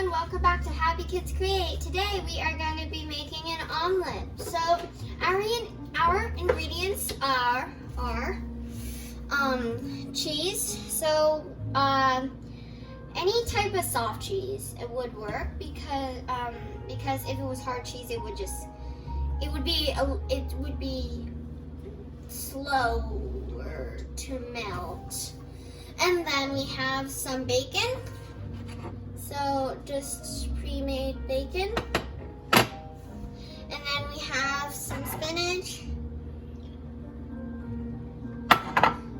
everyone, welcome back to Happy Kids Create. Today we are going to be making an omelet. So our ingredients are cheese. So any type of soft cheese it would work because if it was hard cheese it would be slower to melt. And then we have some bacon. So just pre-made bacon. And then we have some spinach.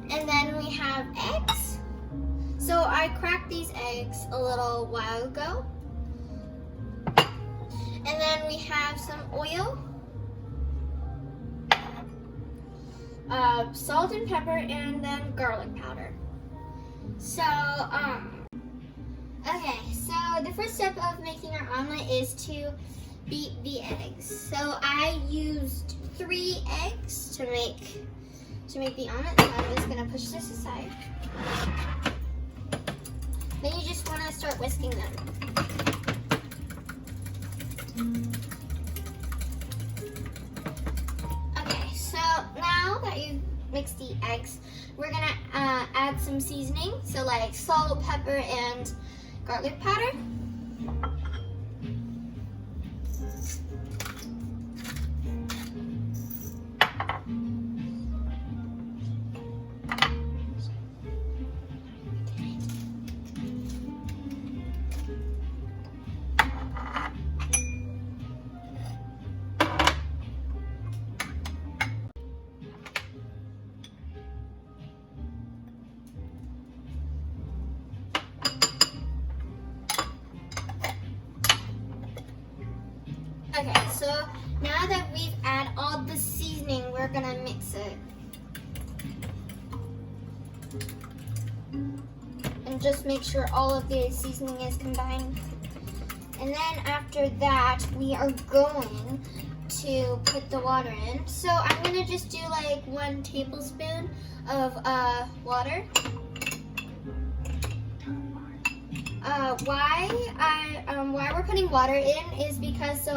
And then we have eggs. So I cracked these eggs a little while ago. And then we have some oil, salt and pepper, and then garlic powder. So, okay, so the first step of making our omelet is to beat the eggs. So I used 3 eggs to make the omelet. So I'm just gonna push this aside. Then you just wanna start whisking them. Okay, so now that you've mixed the eggs, we're gonna add some seasoning. So like salt, pepper, and garlic powder. Okay, so now that we've added all the seasoning, we're gonna mix it. And just make sure all of the seasoning is combined. And then after that, we are going to put the water in. So I'm gonna just do like 1 tablespoon of water. Why we're putting water in is because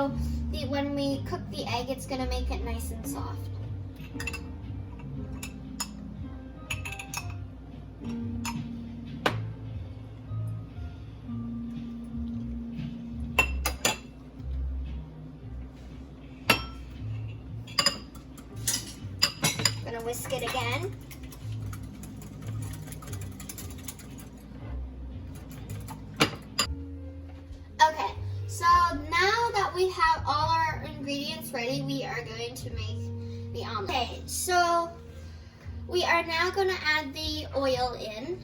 when we cook the egg, it's gonna make it nice and soft. Gonna whisk it again. Okay, so now that we have all our ingredients ready, we are going to make the omelet. Okay, so we are now going to add the oil in.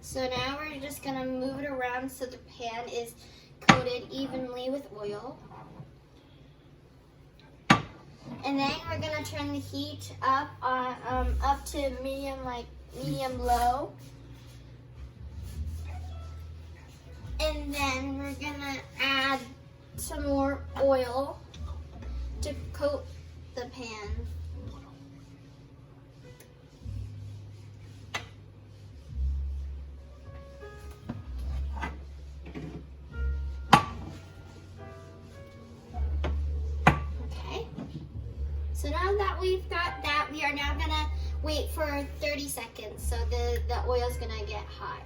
So now we're just going to move it around so the pan is coated evenly with oil. And then we're gonna turn the heat up to medium low. And then we're gonna add some more oil to coat the pan. So now that we've got that, we are now gonna wait for 30 seconds. So the oil's gonna get hot.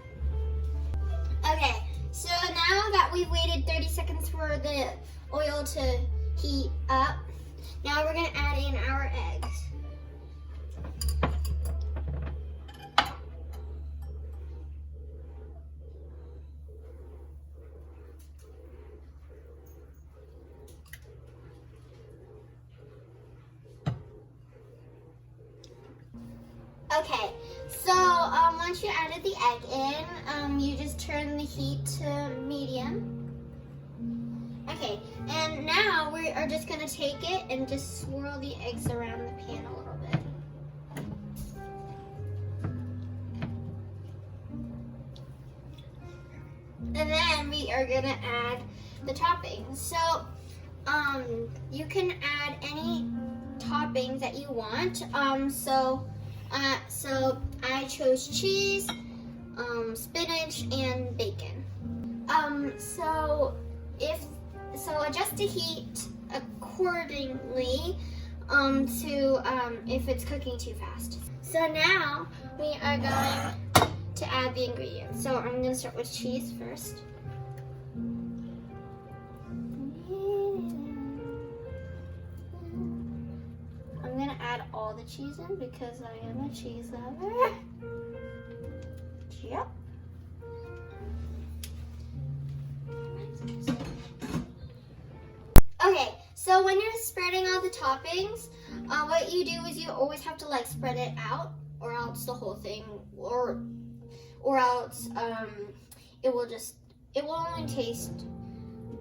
Okay, so now that we've waited 30 seconds for the oil to heat up, now we're gonna add in our eggs. Okay, so once you added the egg in, you just turn the heat to medium. Okay, and now we are just going to take it and just swirl the eggs around the pan a little bit. And then we are going to add the toppings. So you can add any toppings that you want. So I chose cheese, spinach, and bacon. So adjust the heat accordingly to if it's cooking too fast. So now we are going to add the ingredients. So I'm going to start with cheese first. I'm going to add all the cheese in because I am a cheese lover. Yep. Okay, so when you're spreading all the toppings, what you do is you always have to like spread it out, or else the whole thing, or else it will only taste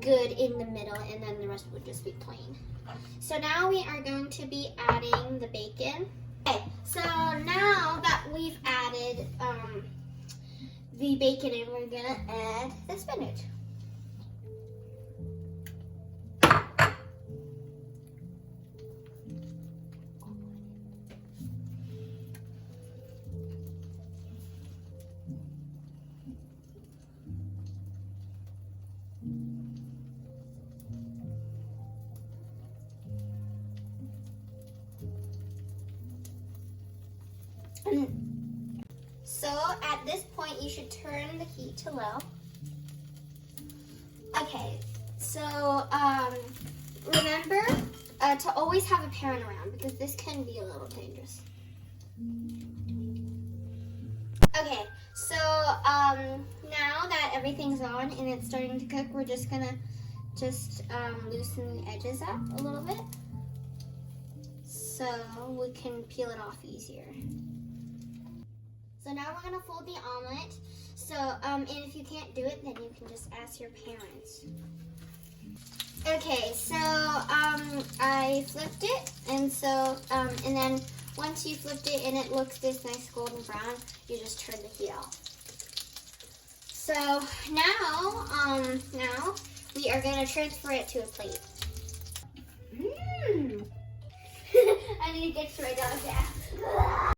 good in the middle, and then the rest would just be plain. So now we are going to be adding the bacon. Okay, so now that we've added the bacon in, we're gonna add the spinach. So at this point, you should turn the heat to low. Okay, so remember to always have a parent around because this can be a little dangerous. Okay, so now that everything's on and it's starting to cook, we're just gonna loosen the edges up a little bit so we can peel it off easier. So now we're gonna fold the omelet. So, and if you can't do it, then you can just ask your parents. Okay, so I flipped it, and so and then once you flipped it and it looks this nice golden brown, you just turn the heat off. So now we are gonna transfer it to a plate. I need to get straight out of gas.